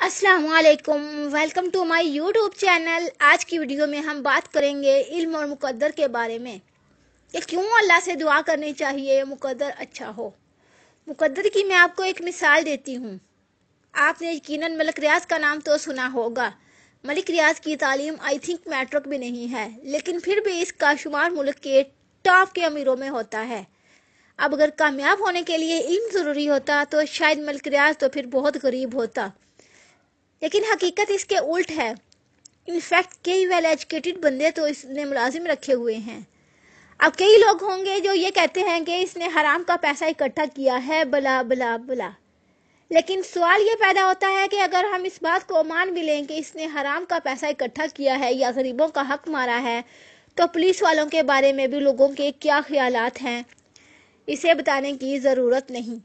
अस्सलाम वालेकुम, welcome to my YouTube channel. आज की वीडियो में हम बात करेंगे इल्म और मुकद्दर के बारे में कि क्यों अल्लाह से दुआ करनी चाहिए मुकद्दर अच्छा हो। मुकद्दर की मैं आपको एक मिसाल देती हूँ। आपने यकीनन मलिक रियाज का नाम तो सुना होगा। मलिक रियाज की तालीम आई थिंक मैट्रिक भी नहीं है, लेकिन फिर भी इसका शुमार मुल्क के टॉप के अमीरों में होता है। अब अगर कामयाब होने के लिए इल्म ज़रूरी होता तो शायद मलिक रियाज तो फिर बहुत गरीब होता, लेकिन हकीकत इसके उल्ट है। इनफैक्ट कई वेल एजुकेटेड बंदे तो इसने मुलाजिम रखे हुए हैं। अब कई लोग होंगे जो ये कहते हैं कि इसने हराम का पैसा इकट्ठा किया है, बला बला बला। लेकिन सवाल ये पैदा होता है कि अगर हम इस बात को मान भी लें कि इसने हराम का पैसा इकट्ठा किया है या गरीबों का हक मारा है, तो पुलिस वालों के बारे में भी लोगों के क्या ख्यालात हैं, इसे बताने की ज़रूरत नहीं।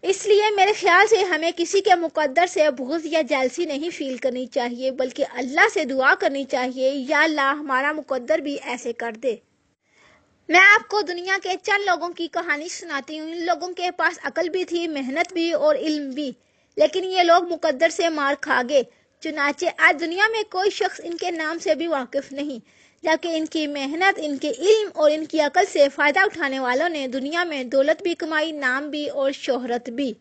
इसलिए मेरे ख्याल से हमें किसी के मुकद्दर से बुग़्ज़ या जेलसी नहीं फील करनी चाहिए, बल्कि अल्लाह से दुआ करनी चाहिए, या अल्लाह हमारा मुकद्दर भी ऐसे कर दे। मैं आपको दुनिया के चंद लोगों की कहानी सुनाती हूँ। इन लोगों के पास अकल भी थी, मेहनत भी और इल्म भी, लेकिन ये लोग मुकद्दर से मार खा गए। चुनाचे आज दुनिया में कोई शख्स इनके नाम से भी वाकिफ नहीं, जबकि इनकी मेहनत, इनके इल्म और इनकी अकल से फ़ायदा उठाने वालों ने दुनिया में दौलत भी कमाई, नाम भी और शोहरत भी।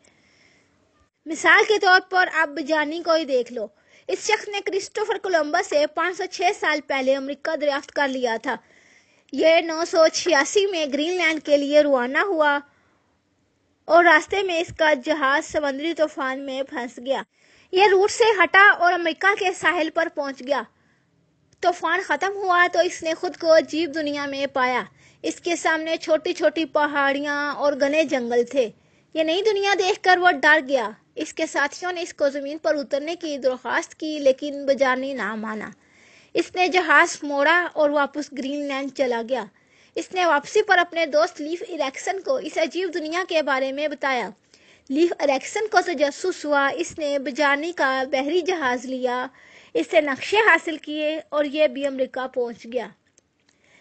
मिसाल के तौर पर आप बजानी को ही देख लो। इस शख्स ने क्रिस्टोफर कोलंबस से 506 साल पहले अमेरिका दरियाफ्त कर लिया था। यह 986 में ग्रीनलैंड के लिए रवाना हुआ और रास्ते में इसका जहाज समुद्री तूफान में फंस गया। यह रूट से हटा और अमेरिका के साहिल पर पहुंच गया। तूफान खत्म हुआ तो इसने खुद को अजीब दुनिया में पाया। इसके सामने छोटी छोटी पहाड़ियां और घने जंगल थे। ये नई दुनिया देखकर वो डर गया। इसके साथियों ने इसको जमीन पर उतरने की दरख्वास्त की, लेकिन बजानी ना माना। इसने जहाज मोड़ा और वापस ग्रीनलैंड चला गया। इसने वापसी पर अपने दोस्त लीफ इरिक्सन को इस अजीब दुनिया के बारे में बताया। लीफ इरिक्सन को तजस्सुस हुआ। इसने बजानी का बहरी जहाज लिया, इससे नक्शे हासिल किए और ये भी अमेरिका पहुंच गया।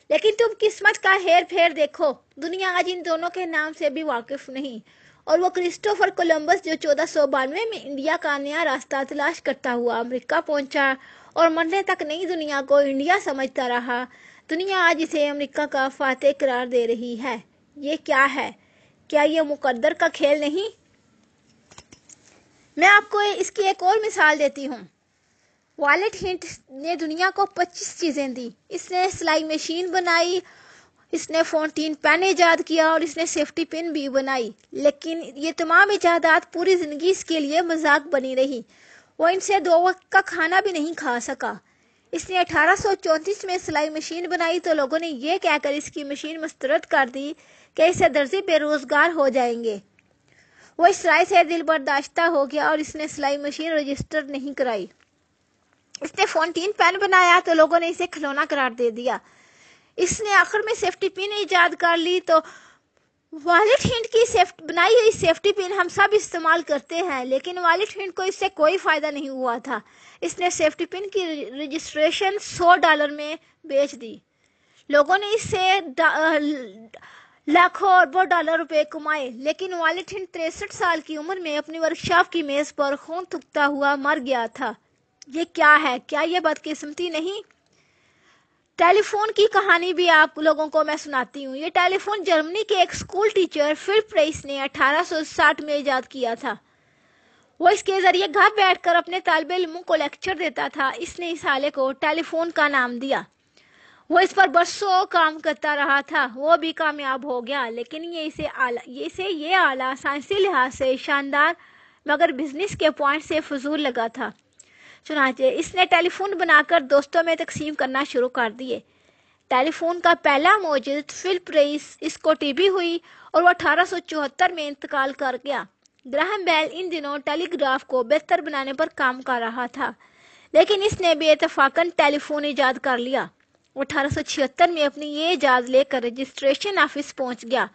लेकिन तुम किस्मत का हेर फेर देखो, दुनिया आज इन दोनों के नाम से भी वाकिफ नहीं। और वो क्रिस्टोफर कोलंबस जो 1492 में इंडिया का नया रास्ता तलाश करता हुआ अमेरिका पहुंचा और मरने तक नई दुनिया को इंडिया समझता रहा, दुनिया आज इसे अमेरिका का फातेह करार दे रही है। ये क्या है? क्या ये मुकद्दर का खेल नहीं? मैं आपको इसकी एक और मिसाल देती हूँ। वॉलेट हिंट ने दुनिया को 25 चीज़ें दी। इसने सिलाई मशीन बनाई, इसने फाउंटेन पेन ईजाद किया और इसने सेफ्टी पिन भी बनाई। लेकिन ये तमाम ईजादात पूरी ज़िंदगी इसके लिए मजाक बनी रही। वो इनसे 2 वक्त का खाना भी नहीं खा सका। इसने 1834 में सिलाई मशीन बनाई तो लोगों ने यह कहकर इसकी मशीन मुस्तरद कर दी कि इससे दर्जी बेरोजगार हो जाएंगे। वो इस राय से दिल बर्दाश्ता हो गया और इसने सिलाई मशीन रजिस्टर नहीं कराई। इसने फाउंटेन पेन बनाया तो लोगों ने इसे खिलौना करार दे दिया। इसने आखिर में सेफ्टी पिन ईजाद कर ली तो वॉलेट हिंट की बनाई हुई सेफ्टी पिन हम सब इस्तेमाल करते हैं, लेकिन वॉलेट हिंट को इससे कोई फ़ायदा नहीं हुआ था। इसने सेफ्टी पिन की रजिस्ट्रेशन $100 में बेच दी। लोगों ने इससे लाखों अरबों डॉलर रुपए कमाए, लेकिन वॉलेट हिंट 63 साल की उम्र में अपनी वर्कशॉप की मेज़ पर खून थूकता हुआ मर गया था। ये क्या है? क्या ये बदकिस्मती नहीं? टेलीफोन की कहानी भी आप लोगों को मैं सुनाती हूँ। ये टेलीफोन जर्मनी के एक स्कूल टीचर फिलिप रेइस ने 1860 में ईजाद किया था। वो इसके जरिए घर बैठकर अपने तालिब इल्मों को लेक्चर देता था। इसने इस आले को टेलीफोन का नाम दिया। वो इस पर बरसों काम करता रहा था। वो भी कामयाब हो गया, लेकिन ये आला साइंसी लिहाज से शानदार मगर बिजनेस के पॉइंट से फजूल लगा था। चुनाचे इसने टेलीफोन बनाकर दोस्तों में तकसीम करना शुरू कर दिए। टेलीफोन का पहला मौजूद फिलिप रेइस, इसको टीबी हुई और वो 1874 में इंतकाल कर गया। ग्राहम बेल इन दिनों टेलीग्राफ को बेहतर बनाने पर काम कर रहा था, लेकिन इसने बेइत्तफाकन टेलीफोन ईजाद कर लिया। वो 1876 में अपनी ये ईजाद लेकर रजिस्ट्रेशन ऑफिस पहुंच गया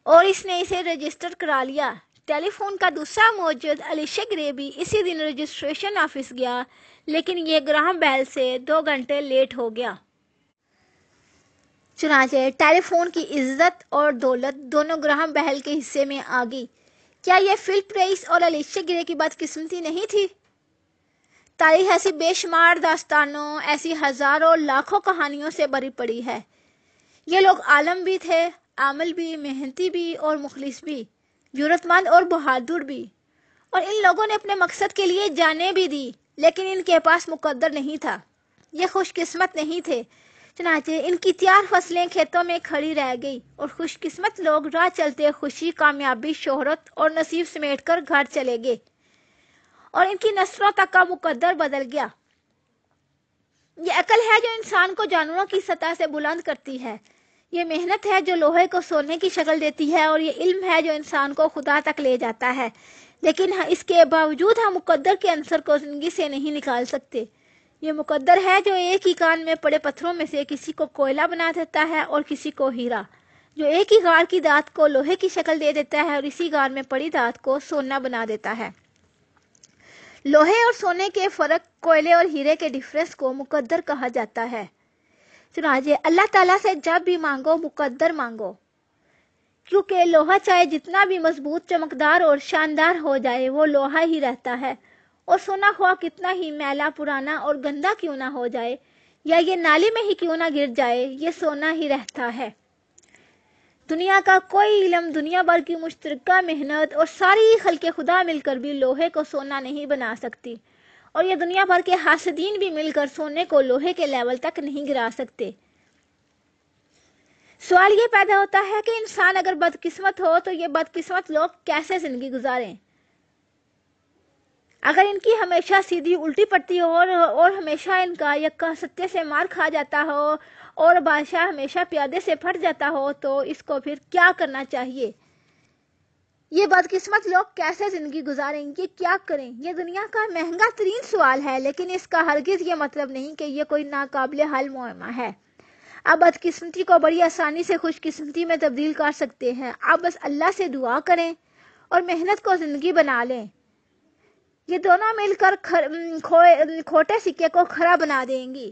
और इसने इसे रजिस्टर करा लिया। टेलीफोन का दूसरा मौजूद अलीशा ग्रे भी इसी दिन रजिस्ट्रेशन ऑफिस गया, लेकिन ये ग्राहम बेल से 2 घंटे लेट हो गया। चुनाचे टेलीफोन की इज्जत और दौलत दोनों ग्राहम बेल के हिस्से में आ गई। کیا یہ فلپ رئیس اور الیشیا گرے کی بدقسمتی نہیں تھی؟ تاریخ ایسی بے شمار داستانوں، ایسی ہزاروں لاکھوں کہانیوں سے بھری پڑی ہے۔ یہ لوگ عالم بھی تھے، عامل بھی، محنتی بھی اور مخلص بھی، جرأت مند اور بہادر بھی، اور ان لوگوں نے اپنے مقصد کے لیے جانیں بھی دی، لیکن ان کے پاس مقدر نہیں تھا۔ یہ خوش قسمت نہیں تھے، چنانچہ ان کی تیار فصلیں کھیتوں میں کھڑی رہ گئی اور خوش قسمت لوگ راہ چلتے خوشی، کامیابی، شہرت اور نصیب سمیٹ کر گھر چلے گئے، اور ان کی نسلوں تک کا مقدر بدل گیا۔ یہ عقل ہے جو انسان کو جانوروں کی سطح سے بلند کرتی ہے، یہ محنت ہے جو لوہے کو سونے کی شکل دیتی ہے، اور یہ علم ہے جو انسان کو خدا تک لے جاتا ہے۔ لیکن اس کے باوجود ہم مقدر کے عنصر کو زندگی سے نہیں نکال سکتے۔ یہ مقدر ہے جو ایک ہی کان میں پڑے پتھروں میں سے کسی کو کوئلہ بنا دیتا ہے اور کسی کو ہیرا، جو ایک ہی غار کی دھات کو لوہے کی شکل دے دیتا ہے اور اسی غار میں پڑی دھات کو سونا بنا دیتا ہے۔ لوہے اور سونے کے فرق، کوئلے اور ہیرے کے ڈفرنس کو مقدر کہا جاتا ہے۔ چنانچہ اللہ تعالیٰ سے جب بھی مانگو مقدر مانگو، کیونکہ لوہا چاہے جتنا بھی مضبوط، چمکدار اور شاندار ہو جائے وہ لوہا ہی رہتا ہے، اور سونا خواہ کتنا ہی میلا، پرانا اور گندا کیوں نہ ہو جائے، یا یہ نالی میں ہی کیوں نہ گر جائے، یہ سونا ہی رہتا ہے۔ دنیا کا کوئی علم، دنیا بھر کی مشترکہ محنت اور ساری خلق خدا مل کر بھی لوہے کو سونا نہیں بنا سکتی، اور یہ دنیا بھر کے حاسدین بھی مل کر سونے کو لوہے کے لیول تک نہیں گرا سکتے۔ سوال یہ پیدا ہوتا ہے کہ انسان اگر بدقسمت ہو تو یہ بدقسمت لوگ کیسے زندگی گزاریں؟ اگر ان کی ہمیشہ سیدھی الٹی پڑتی ہو اور ہمیشہ ان کا یکا ستے سے مار کھا جاتا ہو اور بادشاہ ہمیشہ پیادے سے پھٹ جاتا ہو تو اس کو پھر کیا کرنا چاہیے؟ یہ بدقسمت لوگ کیسے زندگی گزاریں گے، کیا کریں؟ یہ دنیا کا مہنگا ترین سوال ہے، لیکن اس کا ہرگز یہ مطلب نہیں کہ یہ کوئی ناقابل حل معمہ ہے۔ آپ بدقسمتی کو بڑی آسانی سے خوش قسمتی میں تبدیل کر سکتے ہیں۔ آپ بس اللہ سے دعا کریں اور محنت کو زندگی بنا لیں۔ یہ دونوں مل کر کھوٹے سکے کو کھرا بنا دیں گی۔